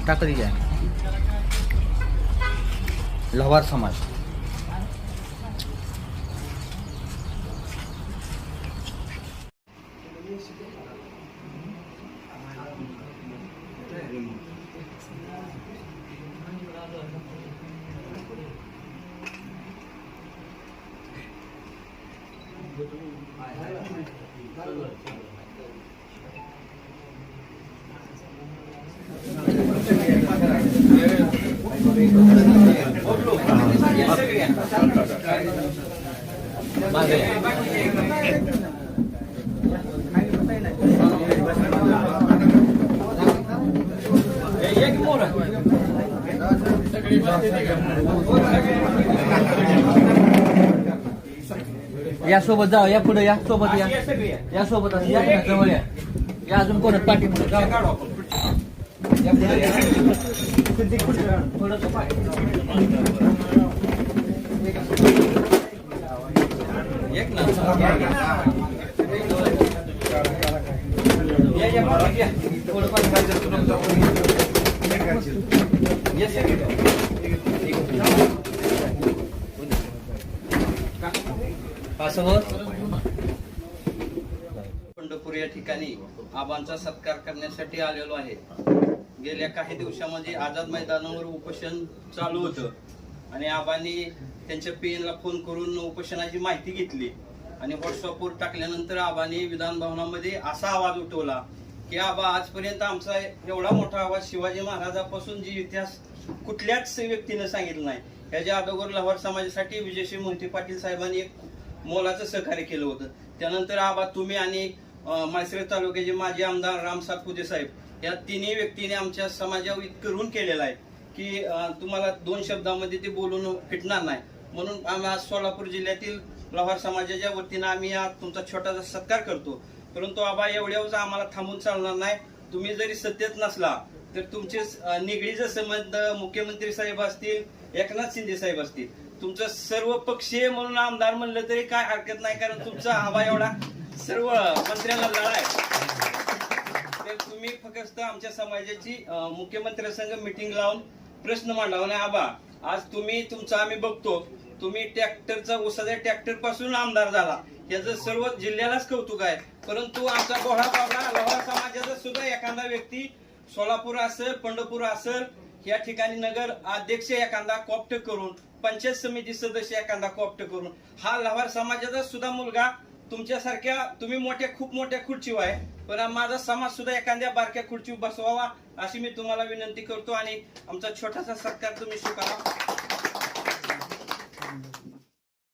टाकली आहे लोहार समाज. या सोबत जाऊ, या पुढे या, सोबत या, या सोबत या, जवळ या, या अजून कोण पाठी म्हणून जाऊ. पंढरपूर या ठिकाणी आबांचा सत्कार करण्यासाठी आलेलो आहे. गेल्या काही दिवसामध्ये आझाद मैदानावर उपोषण चालू होतं आणि आबांनी त्यांच्या पीएनला फोन करून उपोषणाची माहिती घेतली आणि व्हॉट्सअपवर टाकल्यानंतर आबांनी विधान भवनामध्ये असा आवाज उठवला की आबा, आजपर्यंत आमचा एवढा मोठा आवाज शिवाजी महाराजापासून जी इतिहास कुठल्याच व्यक्तीने सांगितलं नाही. ह्याच्या अगोदर लोहार समाजासाठी विजयसिंह मोहिते पाटील साहेबांनी एक मोलाचं सहकार्य केलं होतं. त्यानंतर आबा तुम्ही आणि माळशिरस तालुक्याचे माजी आमदार राम सातपुते साहेब या तिन्ही व्यक्तीने आमच्या समाजावर इतकं ऋण केलेलं आहे की तुम्हाला 2 शब्दामध्ये ते बोलून फिटणार नाही. म्हणून आम्ही आज सोलापूर जिल्ह्यातील लोहार समाजाच्या वतीनं आम्ही तुमचा छोटासा सत्कार करतो. परंतु आबा, एवढ्यावर आम्हाला थांबून चालणार नाही. तुम्ही जरी सत्तेत नसला तर तुमचे निगडीचे संबंध मुख्यमंत्री साहेब असतील, एकनाथ शिंदे साहेब असतील, तुमचं सर्व पक्षीय म्हणून आमदार म्हणलं तरी काय हरकत नाही, कारण तुमचा आबा एवढा सर्व मंत्र्यांना लढाय. तर तुम्ही फक्त आमच्या समाजाची मुख्यमंत्र्यांसंग मिटिंग लावून प्रश्न मांडावा. आणि आबा, आज तुम्ही तुमचं आम्ही बघतो, तुम्ही ट्रॅक्टरचा उसाच्या ट्रॅक्टर पासून आमदार झाला, याचं सर्व जिल्ह्यालाच कौतुक आहे. परंतु आमचा गोळा बाबा लोहार समाजाचा सुद्धा एखादा व्यक्ती सोलापूर असेल, पंढरपूर असेल, या ठिकाणी नगर अध्यक्ष एखादा कॉप्ट करून, पंचायत समिती सदस्य एखादा कॉप्ट करून, हा लोहार समाजाचा सुद्धा मुलगा तुमच्यासारख्या, तुम्ही खूप मोठ्या खुर्चीवर आहे, पण माझा समाज सुद्धा एखाद्या बारक्या खुर्चीवर बसवावा अशी मी तुम्हाला विनंती करतो आणि आमचा छोटासा सत्कार तुम्ही स्वीकारा.